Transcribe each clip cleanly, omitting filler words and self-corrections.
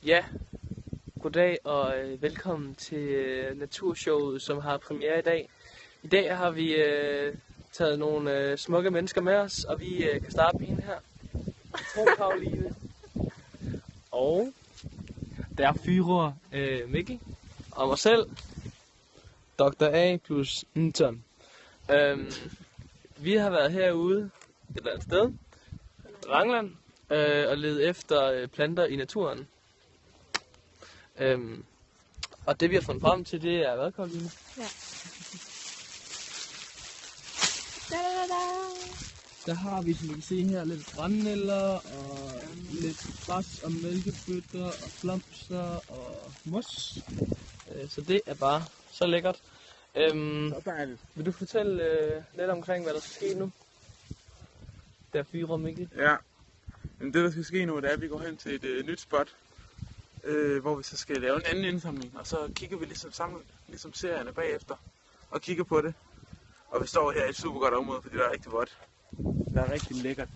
Ja, goddag og velkommen til Naturshowet, som har premiere i dag. I dag har vi taget nogle smukke mennesker med os, og vi kan starte med hende her. Tro Karoline. Og Der fyrer Mikkel. Og mig selv. Dr. A plus Newton. Vi har været herude et eller andet sted, Rangland, og ledet efter planter i naturen. Og det vi har fundet frem til, det er hvad, Karoline? Ja. Der har vi, som I kan se her, lidt brændenælder og lidt græs og mælkebøtter og blomster og mos. Så det er bare så lækkert. Så dejligt. Vil du fortælle lidt omkring, hvad der skal ske nu? Der fyrer Mikkel. Ja, men det der skal ske nu, det er, at vi går hen til et nyt spot, hvor vi så skal lave en anden indsamling, og så kigger vi ligesom serierne bagefter, og kigger på det. Og vi står her i et super godt område, fordi der er rigtig vådt. Der er rigtig lækkert.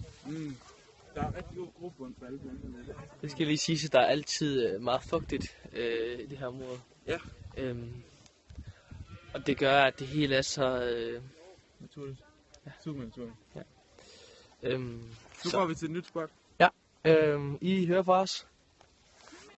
Der er rigtig god grobund for alle planterne. Det skal lige sige, at der er altid meget fugtigt i det her område. Ja. Og det gør, at det hele er så... Naturligt. Ja. Super naturligt. Ja. Nu går vi til et nyt spot. I hører fra os.